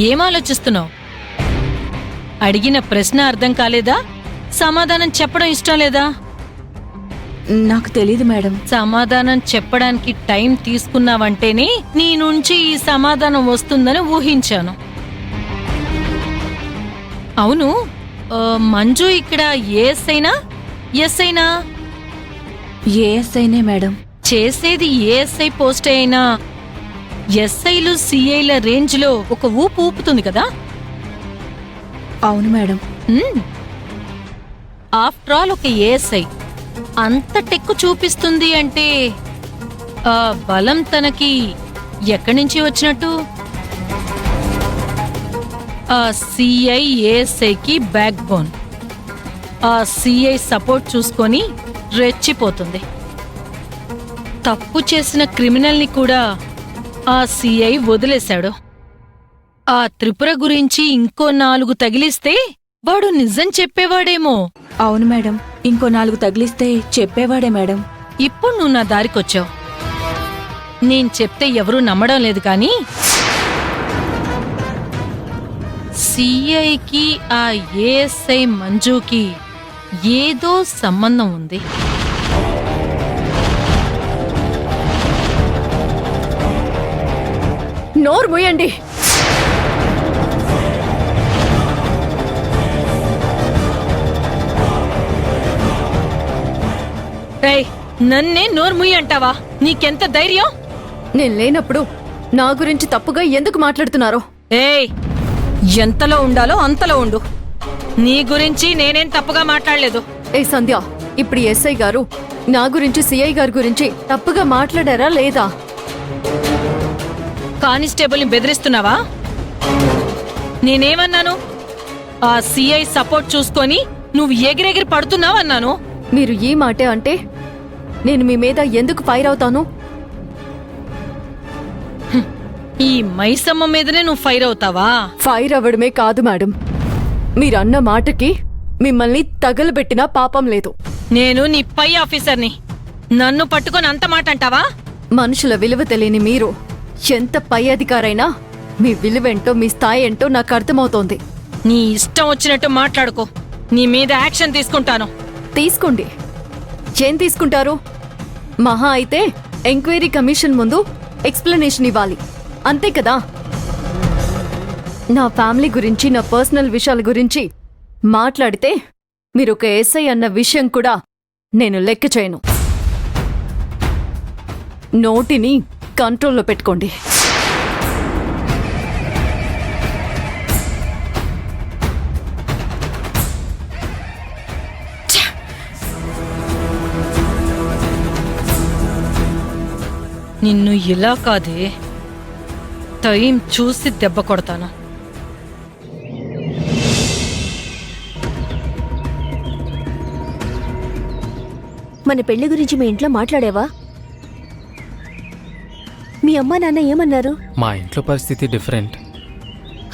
ఏం ఆలోచిస్తున్నావు? అడిగిన ప్రశ్న అర్థం కాలేదా? సమాధానం చెప్పడం ఇష్టం లేదా? నాకు తెలీదు మేడం. సమాధానం చెప్పడానికి టైం తీసుకున్నావంటేనే నీ నుంచి ఈ సమాధానం వస్తుందని ఊహించాను. అవును, మంజు ఇక్కడ ఏఎస్ఐనా ఎస్ఐనా? ఏఎస్ఐనే మేడం. చేసేది ఏఎస్ఐ పోస్ట్ అయినా ఎస్ఐలు సిఐల రేంజ్లో ఒక ఊపు ఊపుతుంది కదా? అవును మేడం. ఆఫ్టర్ ఆల్ ఒక ఏఎస్ఐ అంత టెక్కు చూపిస్తుంది అంటే ఆ బలం తనకి ఎక్కడి నుంచి వచ్చినట్టు? ఆ సిఐ ఏఎస్ఐకి బ్యాక్ బోన్. ఆ సిఐ సపోర్ట్ చూసుకొని రెచ్చిపోతుంది. తప్పు చేసిన క్రిమినల్ని కూడా ఆ సిఐ వదిలేశాడు. ఆ త్రిపుర గురించి ఇంకో 4 తగిలిస్తే వాడు నిజం చెప్పేవాడేమో. అవును మేడం, ఇంకో 4 తగిలిస్తే చెప్పేవాడే మేడం. ఇప్పుడు నువ్వు నా దారికొచ్చావు. నేను చెప్తే ఎవరూ నమ్మడం లేదు కానీ సిఐకి ఆ ఏఎస్ఐ మంజుకి ఏదో సంబంధం ఉంది. నోరు మూయండి. నన్నే నోర్ముయ్యి అంటావా? నీకెంత ధైర్యం? నేను లేనప్పుడు నా గురించి తప్పుగా ఎందుకు మాట్లాడుతున్నారో? ఏయ్, ఎంతలో ఉండాలో అంతలో ఉండు. నీ గురించి నేనేం తప్పుగా మాట్లాడలేదు. ఏ సంధ్య, ఇప్పుడు ఎస్ఐ గారు నా గురించి సిఐ గారి గురించి తప్పుగా మాట్లాడారా లేదా? కానిస్టేబుల్ని బెదిరిస్తున్నావా? నేనేమన్నాను? ఆ సిఐ సపోర్ట్ చూసుకొని నువ్వు ఎగిరెగిరి పడుతున్నావన్నాను. మీరు ఈ మాటే అంటే నేను మీ మీద ఎందుకు ఫైర్ అవుతాను? ఈ మైసమ్మ మీదనే నువ్వు ఫైర్ అవుతావా? ఫైర్ అవ్వడమే కాదు మేడం, మీరన్న మాటకి మిమ్మల్ని తగలబెట్టినా పాపం లేదు. నేను నీ పై ఆఫీసర్ని, నన్ను పట్టుకొని అంత మాట అంటావా? మనుషుల విలువ తెలియని మీరు ఎంత పై అధికారైనా మీ విలువేంటో మీ స్థాయి ఏంటో నాకు అర్థమవుతోంది. నీ ఇష్టం వచ్చినట్టు మాట్లాడుకో. నీ మీద యాక్షన్ తీసుకుంటాను. తీసుకోండి. ఏం తీసుకుంటారు? మహా అయితే ఎంక్వైరీ కమిషన్ ముందు ఎక్స్ప్లెనేషన్ ఇవ్వాలి, అంతే కదా? నా ఫ్యామిలీ గురించి, నా పర్సనల్ విషయాల గురించి మాట్లాడితే మీరు ఒక ఎస్ఐ అన్న విషయం కూడా నేను లెక్క చేయను. నోటిని కంట్రోల్లో పెట్టుకోండి. నిన్ను ఇలా కాదే, టైం చూసి దెబ్బ కొడతాను. మన పెళ్లి గురించి మీ ఇంట్లో మాట్లాడావా? మీ అమ్మా నాన్న ఏమన్నారు? మా ఇంట్లో పరిస్థితి డిఫరెంట్.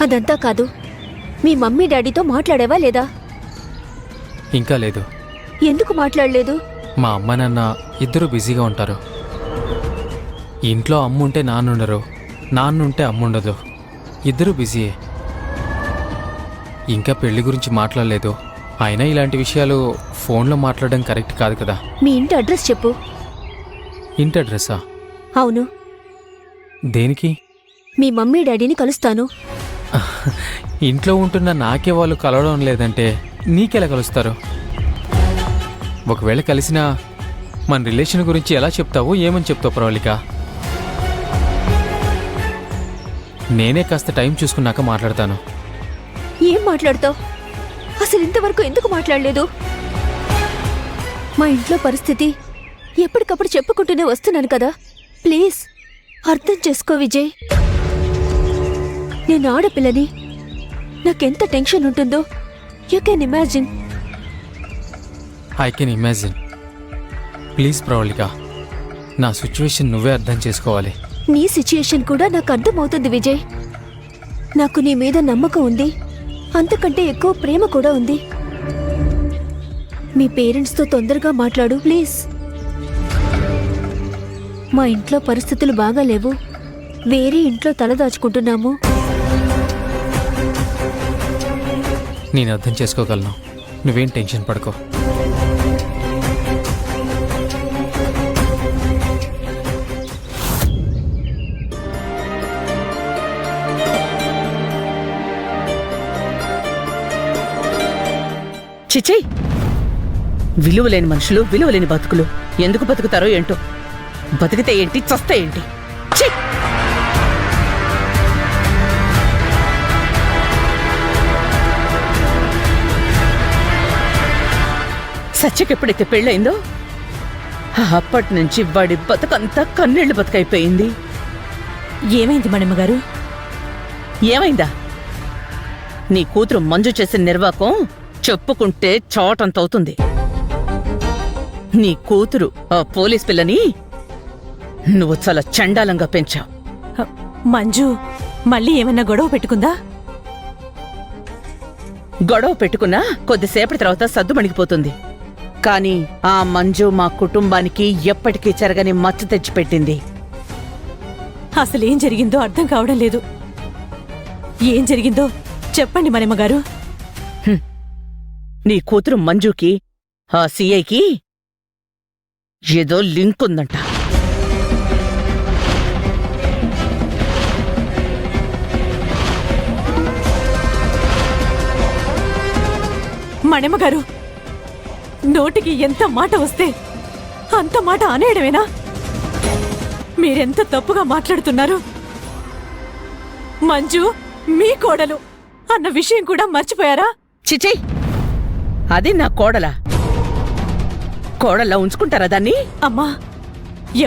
అదంతా కాదు, మీ మమ్మీ డాడీతో మాట్లాడావా లేదా? ఇంకా లేదు. ఎందుకు మాట్లాడలేదు? మా అమ్మ నాన్న ఇద్దరు బిజీగా ఉంటారు. ఇంట్లో అమ్ముంటే నాన్నుండరు, నాన్నుంటే అమ్ముండదు. ఇద్దరు బిజీయే. ఇంకా పెళ్లి గురించి మాట్లాడలేదు. అయినా ఇలాంటి విషయాలు ఫోన్లో మాట్లాడడం కరెక్ట్ కాదు కదా. మీ ఇంటి అడ్రస్ చెప్పు. ఇంటి అడ్రస్సా? అవును. దేనికి? మీ మమ్మీ డాడీని కలుస్తాను. ఇంట్లో ఉంటున్న నాకే వాళ్ళు కలవడం లేదంటే నీకెలా కలుస్తారు? ఒకవేళ కలిసినా మన రిలేషన్ గురించి ఎలా చెప్తావు, ఏమని చెప్తావు ప్రవళిక? నేనే కాస్త టైం చూసుకున్నాక మాట్లాడతాను. ఏం మాట్లాడతావు? అసలు ఇంతవరకు ఎందుకు మాట్లాడలేదు? మా ఇంట్లో పరిస్థితి ఎప్పటికప్పుడు చెప్పుకుంటూనే వస్తున్నాను కదా. ప్లీజ్ అర్థం చేసుకో విజయ్. నేను ఆడపిల్లని, నాకెంత టెన్షన్ ఉంటుందో you can imagine. I can imagine. Please Pravalika, నా సిచ్యువేషన్ నువ్వే అర్థం చేసుకోవాలి. నీ సిచ్యుయేషన్ కూడా నాకు అర్థమవుతుంది విజయ్. నాకు నీ మీద నమ్మకం ఉంది, అంతకంటే ఎక్కువ ప్రేమ కూడా ఉంది. మీ పేరెంట్స్తో తొందరగా మాట్లాడు ప్లీజ్. మా ఇంట్లో పరిస్థితులు బాగా లేవు, వేరే ఇంట్లో తలదాచుకుంటున్నాము. నేను అర్థం చేసుకోగలను. నువ్వేం టెన్షన్ పడుకో. చిచి, విలువలేని మనుషులు, విలువలేని బతుకులు ఎందుకు బతుకుతారో ఏంటో. బతికితే ఏంటి, చస్తే ఏంటి? ఛీ! సత్యకెప్పుడైతే పెళ్ళయిందో అప్పటి నుంచి వాడి బతుకంతా కన్నీళ్లు బతుకైపోయింది. ఏమైంది మణిమగారు? ఏమైందా? నీ కూతురు మంజు చేసిన నిర్వాకం చెప్పుకుంటే చోటంతవుతుంది. నీ కూతురు ఆ పోలీస్ పిల్లని నువ్వు చాలా చండాలంగా పెంచావు. హ, మంజు మళ్ళీ ఏమన్నా గొడవ పెట్టుకుందా? గొడవ పెట్టుకున్నా కొద్దిసేపటి తర్వాత సద్దుమణిగిపోతుంది. కాని ఆ మంజు మా కుటుంబానికి ఎప్పటికీ చెరగని మచ్చ తెచ్చిపెట్టింది. అసలేం జరిగిందో అర్థం కావడం లేదు. ఏం జరిగిందో చెప్పండి మణిమగారు. నీ కూతురు మంజుకి ఆ సీఐకి ఏదో లింక్ ఉందంట. మణిమగారు, నోటికి ఎంత మాట వస్తే అంత మాట అనేయడమేనా? మీరెంత తప్పుగా మాట్లాడుతున్నారు. మంజు మీ కోడలు అన్న విషయం కూడా మర్చిపోయారా? చిచి, అది నా కోడలా? కోడల్లా ఉంచుకుంటారా దాన్ని? అమ్మా,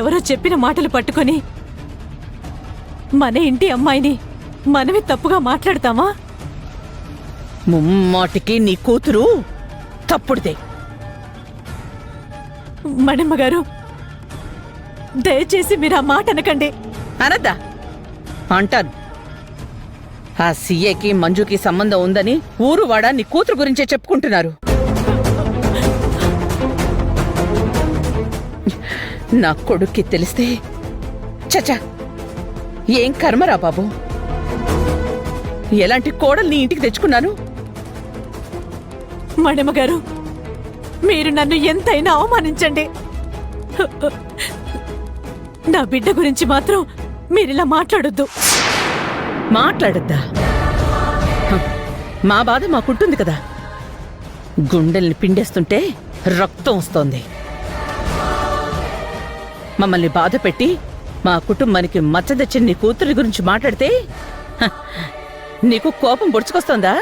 ఎవరో చెప్పిన మాటలు పట్టుకొని మన ఇంటి అమ్మాయిని మనమే తప్పుగా మాట్లాడతామా? ముమ్మాటికి నీ కూతురు తప్పుడుదే. మణిమ్మగారు, దయచేసి మీరు ఆ మాట అనకండి. అనద్దా? అంటాను. ఆ సీఏకి మంజుకి సంబంధం ఉందని ఊరువాడ నీ కూతురు గురించే చెప్పుకుంటున్నారు. నా కొడుక్కి తెలిస్తే చచా, ఏం కర్మరా బాబు. ఎలాంటి కోడల్ని ఇంటికి తెచ్చుకున్నాను? మణిమ్మగారు, మీరు నన్ను ఎంతైనా అవమానించండి. నా బిడ్డ గురించి మాత్రం మీరిలా మాట్లాడొద్దు. మాట్లాడద్దా? హ, మా బాధ మాకుంటుంది కదా. గుండెల్ని పిండేస్తుంటే రక్తం వస్తోంది. మమ్మల్ని బాధ పెట్టి మా కుటుంబానికి మచ్చ తెచ్చిన నీ కూతురి గురించి మాట్లాడితే హ, నీకు కోపం పొడుచుకొస్తోందా?